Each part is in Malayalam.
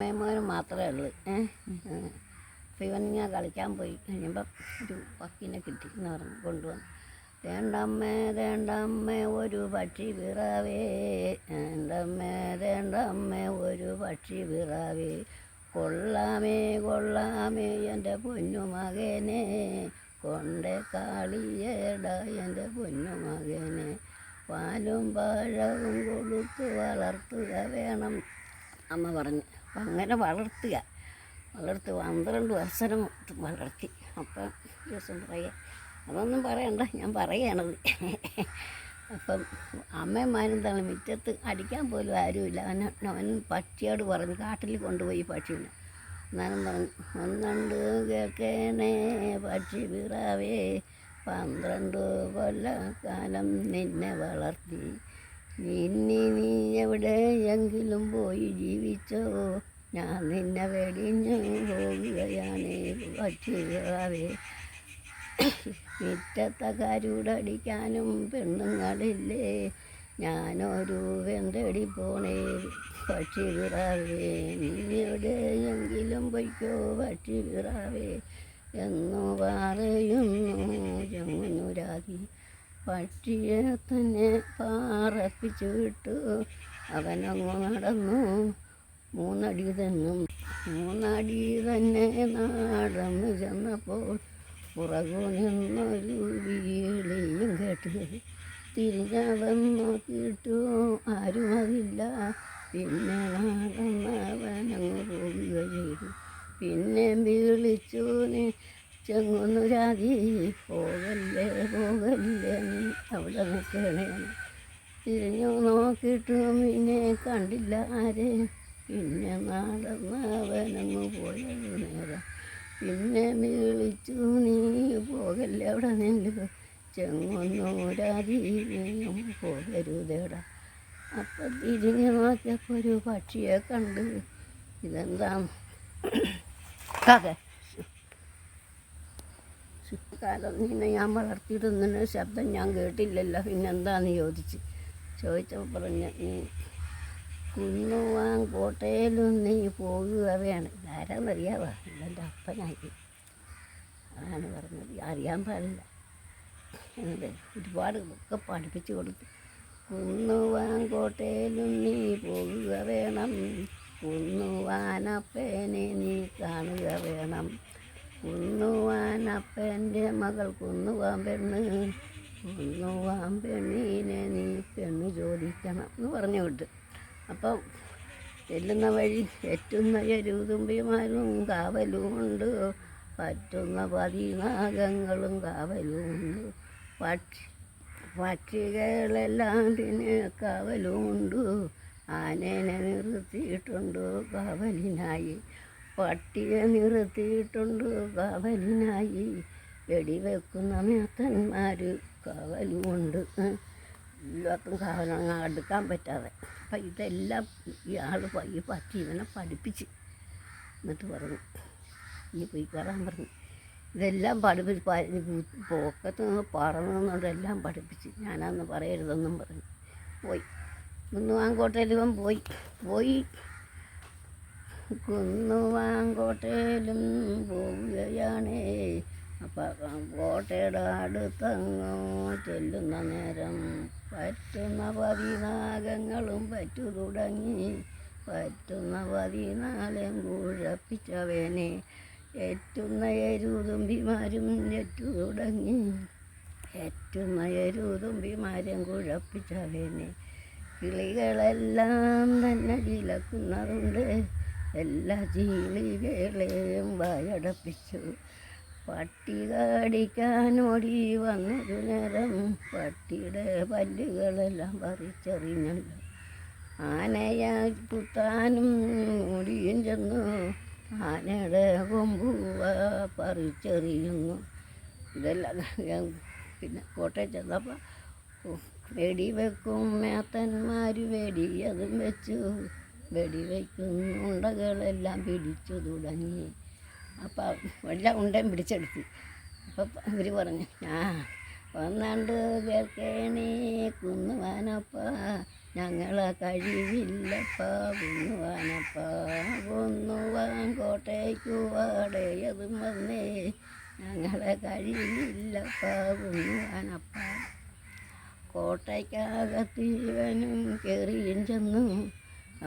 മോനും മാത്രമേ ഉള്ളൂ. അപ്പോൾ ഇവൻ ഞാൻ കളിക്കാൻ പോയി കഴിയുമ്പം ഒരു പക്കീനെ കിട്ടി എന്ന് പറഞ്ഞ് കൊണ്ടുവന്നു. തേണ്ടമ്മേ തേണ്ടമ്മേ ഒരു പക്ഷി പിറവേ, തേണ്ടമ്മേ തേണ്ടമ്മേ ഒരു പക്ഷി പിറവേ, കൊള്ളാമേ കൊള്ളാമേ എൻ്റെ പൊന്നുമകനെ, കൊണ്ടേ കാളിയേട എൻ്റെ പൊന്നുമകനെ, പാലും പഴവും കൊടുത്ത് വളർത്തുക വേണം അമ്മ പറഞ്ഞു. അപ്പം അങ്ങനെ വളർത്തി 12 വർഷം വളർത്തി. അപ്പം ദിവസം പറയാം, അതൊന്നും പറയണ്ട, ഞാൻ പറയണത്. അപ്പം അമ്മയും മാനും തന്നെ മുറ്റത്ത് അടിക്കാൻ പോലും ആരുമില്ല. അവൻ പക്ഷിയോട് പറഞ്ഞു, കാട്ടിൽ കൊണ്ടുപോയി പക്ഷീനെ. എന്നാലും പറഞ്ഞു, ഒന്നുണ്ട് കേൾക്കേണേ പക്ഷി പിറാവേ, 12 കൊല്ലക്കാലം നിന്നെ വളർത്തി, ഇനി നീ എവിടെയെങ്കിലും പോയി ജീവിച്ചോ, ഞാൻ നിന്നെ വെടിഞ്ഞു പോകുകയാണ് പക്ഷി പിറാവേ. മുറ്റത്തെ കരുടടിക്കാനും പെണ്ണുങ്ങളില്ലേ, ഞാനൊരു വെന്തടി പോണേ പക്ഷി പിറാവേ, നീ എവിടെയെങ്കിലും പൊയ്ക്കോ പക്ഷി പിറാവേ എന്നു പറയുന്നു ജമുനുരാഗി. പക്ഷിയെ തന്നെ പാറപ്പിച്ചു വിട്ടു അവനങ്ങു നടന്നു 3 അടി തെന്നും. 3 അടി തന്നെ നടന്നു ചെന്നപ്പോൾ പുറകു നിന്നൊരു വീളിയും കേട്ട്. തിരിഞ്ഞവൻ നോക്കിയിട്ടു ആരും അതില്ല, പിന്നെ നടന്നവനങ്ങ് പോവുക ചെയ്തു. പിന്നെ വിളിച്ചു ചെങ്ങുന്നുരാഗി, പോകല്ലേ പോകല്ലേ നീ അവിടെ നിൽക്കണേ. തിരിഞ്ഞു നോക്കിയിട്ടും പിന്നെ കണ്ടില്ല ആരെ, പിന്നെ നടന്നവനങ്ങ് പോയത് നേരം. പിന്നെ വിളിച്ചു, നീ പോകല്ലേ അവിടെ നില്ല്, ചെങ്ങുന്നൂരാഗി നീയും പോകരുതേടാ. അപ്പം തിരിഞ്ഞു നോക്കിയപ്പോൾ ഒരു പക്ഷിയെ കണ്ട്. ഇതെന്താ കാലം നിന്നെ ഞാൻ വളർത്തിയിട്ടൊന്നിന് ശബ്ദം ഞാൻ കേട്ടില്ലല്ലോ, പിന്നെന്താന്ന് ചോദിച്ചപ്പോൾ പറഞ്ഞ, നീ കുന്നുവാൻ കോട്ടയിലും നീ പോകുക വേണം. ആരാന്നറിയാവാ? എൻ്റെ അപ്പനായി. അതാണ് പറഞ്ഞത്, അറിയാൻ പാടില്ല. എന്നിട്ട് ഒരുപാട് ഒക്കെ പഠിപ്പിച്ചു കൊടുത്തു. കുന്നുവാൻ കോട്ടയിലും നീ പോകുക വേണം, കുന്നുവാനപ്പനെ നീ കാണുക വേണം, കുന്നുവാനപ്പൻ്റെ മകൾ കുന്നുവാൻ പെണ്ണ്, കുന്നുവാൻ പെണ്ണിനെ നീ പെണ്ണ് ചോദിക്കണം എന്ന് പറഞ്ഞു വിട്ടു. അപ്പം ചെല്ലുന്ന വഴി എറ്റുന്ന എരുതുമ്പിമാരും കാവലുമുണ്ട്, പറ്റുന്ന 14 കാവലുമുണ്ട്, പക്ഷികളെല്ലാം പിന്നെ കാവലുമുണ്ട്, ആനേനെ നിർത്തിയിട്ടുണ്ട് കാവലിനായി, പട്ടിയെ നിർത്തിയിട്ടുണ്ട് കാവലിനായി, വെടിവെക്കുന്ന മേത്തന്മാർ കാവലുമുണ്ട്. എല്ലാവർക്കും കാവലങ്ങ് അടുക്കാൻ പറ്റാതെ. അപ്പം ഇതെല്ലാം ഈ പട്ടി ഇവനെ പഠിപ്പിച്ച് എന്നിട്ട് പറഞ്ഞു, ഇനി പോയി കയറാൻ പറഞ്ഞു. ഇതെല്ലാം പഠിപ്പിച്ച് പോക്കത്ത് നിന്ന് പറന്നെന്നുണ്ടെല്ലാം പഠിപ്പിച്ച്. ഞാനന്ന് പറയരുതെന്നും പറഞ്ഞു പോയി. കുന്നുവാങ്കോട്ടയിൽ ഇവൻ പോയി കുന്നുവാങ്കോട്ടയിലും പോവുകയാണേ. അപ്പം കോട്ടയുടെ അടുത്തങ്ങോ ചെല്ലുന്ന നേരം പറ്റുന്ന 14 പറ്റു തുടങ്ങി, പറ്റുന്ന 14 കുഴപ്പിച്ചവനെ, ഏറ്റുന്ന എരുതുമ്പിമാരും എറ്റു തുടങ്ങി, ഏറ്റുന്ന എരുതുമ്പിമാരും കുഴപ്പിച്ചവനെ, കിളികളെല്ലാം തന്നെ ചിലക്കുന്നതുണ്ട്, എല്ലാ ജീവികളെയും വായടപ്പിച്ചു. പട്ടി കടിക്കാനോടി വന്നൊരു നേരം പട്ടിയുടെ പല്ലുകളെല്ലാം പറിച്ചെറിഞ്ഞല്ലോ. ആനയെ കുത്താനും ഓടിയും ചെന്നു, ആനയുടെ കൊമ്പുവ പറിച്ചെറിയുന്നു. ഇതെല്ലാം പിന്നെ കോട്ടയം ചെന്നപ്പോൾ വെടിവെക്കും മേത്തന്മാർ വെടിയതും വെച്ചു, വെടിവെക്കുന്നുണ്ടകളെല്ലാം പിടിച്ചു തുടങ്ങി. അപ്പം എല്ലാ ഉണ്ടയും പിടിച്ചെടുത്തു. അപ്പം ഇവർ പറഞ്ഞു, ഒന്നാണ്ട് കേൾക്കേണേ കുന്നുവാനപ്പ, ഞങ്ങളെ കഴിവില്ലപ്പാ കുന്നുവാനപ്പാ കുന്നുവാൻ കോട്ടയ്ക്കു വാടേയതും വന്നേ ഞങ്ങളെ കഴിവില്ലപ്പാ കുന്നുവാനപ്പാ കോട്ടയ്ക്കകത്തീവനും കയറിയും ചെന്നു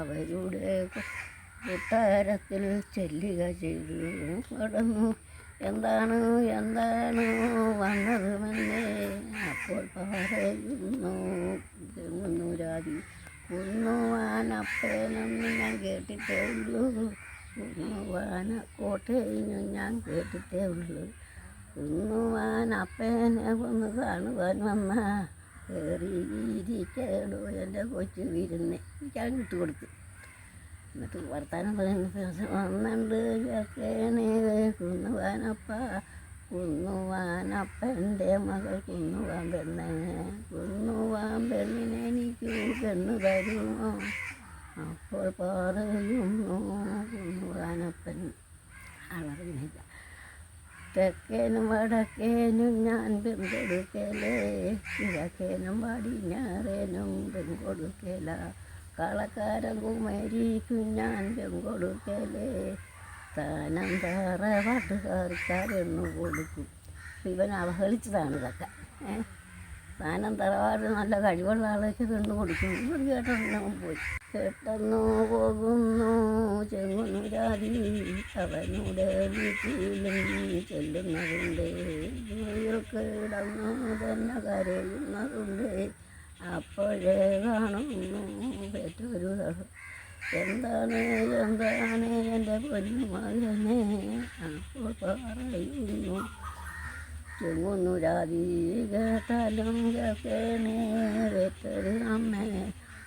അവരുടെ കൊട്ടാരത്തിൽ ചെല്ലുക ചെയ്തു കടന്നു എന്താണ് വന്നതുമെന്നേ അപ്പോൾ പറയുന്നു രാതി കുന്നുവാനപ്പേനെന്ന് ഞാൻ കേട്ടിട്ടേ ഉള്ളൂ കുന്നുവാന കോട്ടയിലും ഞാൻ കേട്ടിട്ടേ ഉള്ളൂ കുന്നുവാനപ്പേനെ ഒന്ന് കാണുവാൻ വന്ന കയറിയിരിക്കേടോ എൻ്റെ കൊച്ചു വിരുന്ന് ഞാൻ ഇട്ടുകൊടുത്തു. എന്നിട്ട് വർത്താനം പറയുന്ന വന്നുണ്ട് കേൾക്കേണേ കുന്നുവാനപ്പൻ്റെ മകൾ കുന്നുവാൻ പെണ്ണിനെ എനിക്ക് പെണ്ണ് തരുമോ അപ്പോൾ പറയുന്നു കുന്നുവാനപ്പൻ അളർന്നില്ല തെക്കേനും വടക്കേനും ഞാൻ പെൺകൊടുക്കലേ കിഴക്കേനും പടിഞ്ഞാറേനും പെൺകൊടുക്കല കളക്കാരൻ കുമരിക്കും ഞാൻ പെൺകൊടുക്കലേ താനം തറവാട്ടുകാർക്കാരെണ്ണു കൊടുക്കും. ഇവൻ അവഹേളിച്ചതാണ് ഇതൊക്കെ. താനം തറവാട് നല്ല കഴിവുള്ള ആളൊക്കെ പെണ്ണു കൊടുക്കും. ഇവർ കേട്ടൊന്നും പോയി പെട്ടെന്ന് പോകുന്നു ചെങ്ങുന്നു രാതി അവനുടെ വീട്ടിലും ചെല്ലുന്നതുണ്ട് കിടന്നു തന്നെ കരയുന്നതുണ്ട്. അപ്പോഴേ കാണുന്നു പെറ്റൊരു എന്താണ് എൻ്റെ പൊന്നു മകനെ അപ്പോൾ പറയുന്നു ചെങ്ങുന്നു രാതി കേട്ടാലും കേൾക്കണേ വെറ്റൊരു അമ്മേ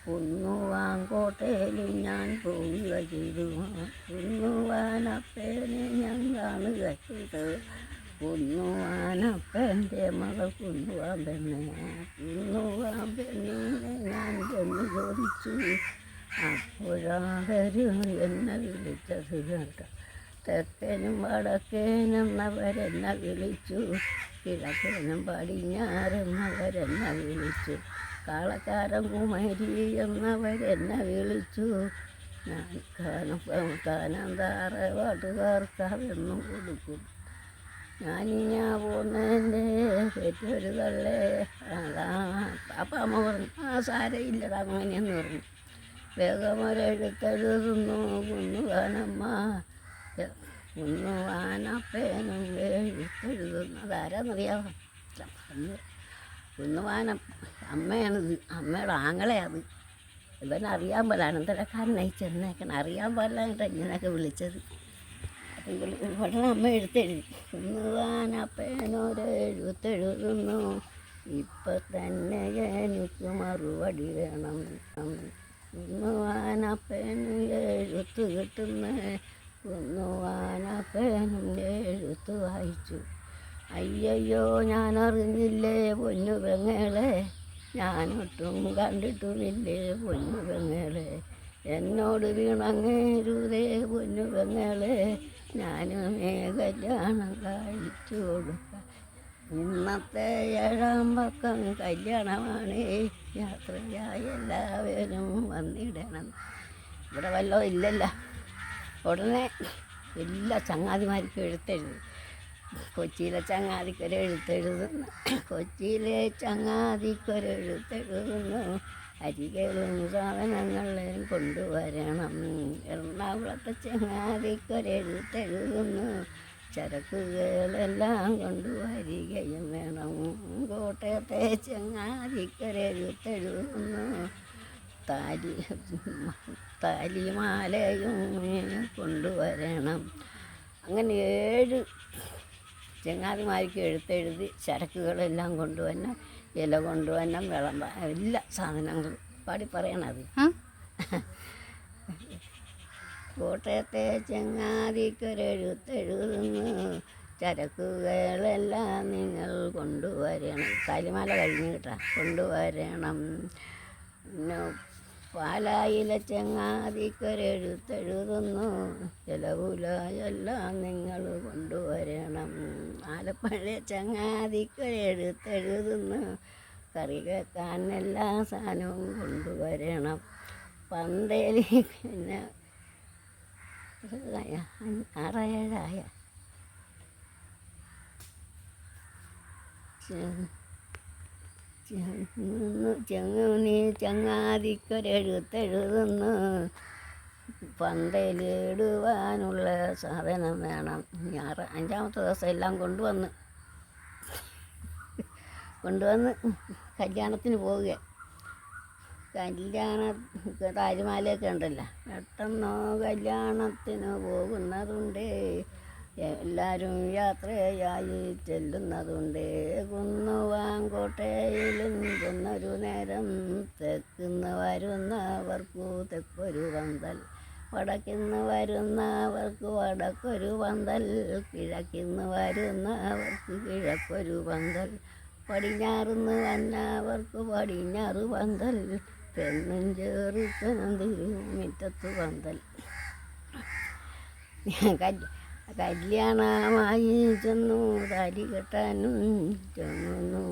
കുന്നുവാൻ കോട്ടയിലും ഞാൻ പോവുക ചെയ്തു കുന്നുവാനപ്പേനെ ഞാൻ കാണുക ചെയ്തു കുന്നുവാനപ്പൻ്റെ മകൾ കുന്നുവാൻ പെണ്ണിനെ ഞാൻ പെണ്ണ് ചോദിച്ചു. അപ്പോഴാരും എന്നെ വിളിച്ചത് കേട്ടോ തെക്കനും വടക്കേനെന്നവരെന്നെ വിളിച്ചു കിഴക്കേനും പടിഞ്ഞാറെന്നവരെന്നെ വിളിച്ചു കാളക്കാരൻ കുമരി എന്നവരെന്നെ വിളിച്ചു. ഞാൻ കാനന്താറവാട്ടുകാർക്കാവെന്നും കൊടുക്കും. ഞാനിഞ്ഞാ പോകുന്നതിൻ്റെ പെറ്റൊരു തള്ളേ അമ്മ പറഞ്ഞു സാരയില്ലടാ അങ്ങനെയെന്ന് പറഞ്ഞു. വേഗമൊരെഴുത്തെഴുതുന്നു കുന്നുവാനപ്പേനും എഴുത്തെഴുതുന്നത് ആരാന്നറിയാമോ? അമ്മയാണിത്, അമ്മയുടെ ആങ്ങളെയാണ്. ഇവനറിയാൻ പോലെ അനന്തരക്കാരനായി ചെന്നേക്കണം, അറിയാൻ പാടില്ലായിട്ട് ഇങ്ങനെയൊക്കെ വിളിച്ചത്. ഉടനെ അമ്മ എഴുത്തെഴുതി കുന്നുവാനപ്പേനൊരെഴുത്തെഴുതുന്നു ഇപ്പം തന്നെ എനിക്ക് മറുപടി വേണം. കുന്നുവാനപ്പേന് എഴുത്ത് കിട്ടുന്ന കുന്നുവാനപ്പേനും എഴുത്ത് വായിച്ചു. അയ്യയ്യോ ഞാനറിഞ്ഞില്ലേ പൊന്നു പെങ്ങളെ ഞാനൊട്ടും കണ്ടിട്ടുമില്ലേ പൊന്നു പെങ്ങളെ എന്നോട് വീണങ്ങേരുതേ പൊന്നു പെങ്ങളെ ഞാനുമേ കല്യാണം കഴിച്ചു കൊടുക്കാം. ഇന്നത്തെ 7-ാം പക്കം കല്യാണമാണ് യാത്രയായി എല്ലാവരും വന്നിടണം. ഇവിടെ വല്ലതും ഇല്ലല്ലോ. ഉടനെ എല്ലാ ചങ്ങാതിമാർക്കും എഴുത്തെഴുതി. കൊച്ചിയിലെ ചങ്ങാതിക്കൊരെഴുത്തെഴുതുന്നു അരികളും സാധനങ്ങളെയും കൊണ്ടുവരണം. എറണാകുളത്തെ ചങ്ങാതിക്കൊരെഴുത്തെഴുതുന്നു ചരക്കുകളെല്ലാം കൊണ്ടുവരികയും വേണം. കോട്ടയത്തെ ചങ്ങാതിക്കൊരെഴുത്തെഴുതുന്നു താലിമാലയും കൊണ്ടുവരണം. അങ്ങനെ 7 ചങ്ങാതിമാർക്ക് എഴുത്തെഴുതി ചരക്കുകളെല്ലാം കൊണ്ടുവരണം, ഇല കൊണ്ടുവരണം, വിളമ്പ എല്ലാ സാധനങ്ങളും പാടി പറയണത്. കോട്ടയത്തെ ചങ്ങാതിക്കൊരെഴുത്തെഴുതുന്നു ചരക്കുകളെല്ലാം നിങ്ങൾ കൊണ്ടുവരണം. താലിമാല കഴിഞ്ഞ് കേട്ടാ കൊണ്ടുവരണം. പിന്നെ പാലായിലെ ചങ്ങാതിക്കൊരെഴുത്തെഴുതുന്നു ചിലവുല എല്ലാം നിങ്ങൾ കൊണ്ടുവരണം. ആലപ്പുഴ ചങ്ങാതിക്കൊരെഴുത്തെഴുതുന്നു കറി വെക്കാൻ എല്ലാ സാധനവും കൊണ്ടുവരണം. പന്തേൽ പിന്നെ 6-7 ചെങ്ങുനി ചങ്ങാതിക്കൊരെഴുത്തെഴുതുന്നു, പന്തലിടുവാനുള്ള സാധനം വേണം. 5-ാമത്തെ ദിവസം എല്ലാം കൊണ്ടുവന്ന് കല്യാണത്തിന് പോവുക. താജ്മഹലൊക്കെ ഉണ്ടല്ലോ, പെട്ടെന്നോ കല്യാണത്തിന് പോകുന്നതുണ്ട്. എല്ലാവരും യാത്രയായി ചെല്ലുന്നതുണ്ട്. കുന്നുവാങ്കോട്ടയിലും ചെന്നൊരു നേരം, തെക്കുന്ന് വരുന്നവർക്കു തെക്കൊരു പന്തൽ, വടക്കിന്ന് വരുന്നവർക്ക് വടക്കൊരു പന്തൽ, കിഴക്കിന്ന് വരുന്നവർക്ക് കിഴക്കൊരു പന്തൽ, പടിഞ്ഞാറുന്ന് വന്നവർക്ക് പടിഞ്ഞാറ് പന്തൽ, പെണ്ണും ചെറുക്കനും തിരുമുറ്റത്ത് പന്തൽ. കല്യാണമായി ചെന്നു താലി കെട്ടാനും ചെന്നു,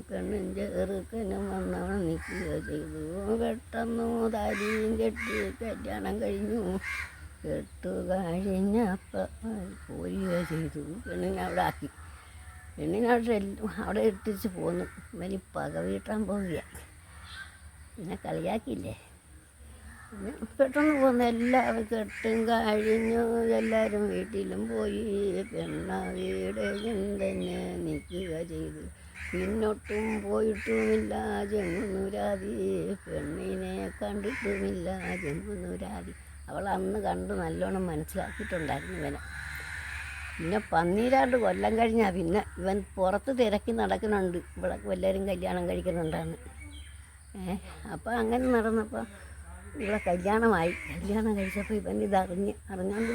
പെണ്ണും ചെറുക്കനും വന്നവൻ നിൽക്കുക ചെയ്തു. പെട്ടെന്നു താലിയും കെട്ടി കല്യാണം കഴിഞ്ഞു. കെട്ടു കഴിഞ്ഞപ്പോൾ പോരുക ചെയ്തു. പെണ്ണിനെ അവിടെ ആക്കി. അവിടെ ഇട്ടിച്ച് പോന്നു. ഇവന് പക വീട്ടാൻ പോവുക. പിന്നെ കളിയാക്കിയില്ലേ. പിന്നെ പെട്ടെന്ന് പോന്നു. എല്ലാവരും കെട്ടും കഴിഞ്ഞു. എല്ലാവരും വീട്ടിലും പോയി. പെണ്ണ വീടും തന്നെ നിൽക്കുക ചെയ്തു. പിന്നൊട്ടും പോയിട്ടുമില്ല ചെങ്ങുന്നൂരാതി, പെണ്ണിനെ കണ്ടിട്ടുമില്ല ചെങ്ങുന്നൂരാതി. അവൾ അന്ന് കണ്ട് നല്ലോണം മനസ്സിലാക്കിയിട്ടുണ്ടായിരുന്നു ഇവനെ. പിന്നെ 12 കൊല്ലം കഴിഞ്ഞാൽ പിന്നെ ഇവൻ പുറത്ത് തിരക്കി നടക്കുന്നുണ്ട്, ഇവിടെ എല്ലാവരും കല്യാണം കഴിക്കുന്നുണ്ടാന്ന്. അപ്പോൾ അങ്ങനെ നടന്നപ്പോൾ ഇവിടെ കല്യാണം കഴിച്ചപ്പോൾ ഇവൻ ഇതറിഞ്ഞോണ്ട്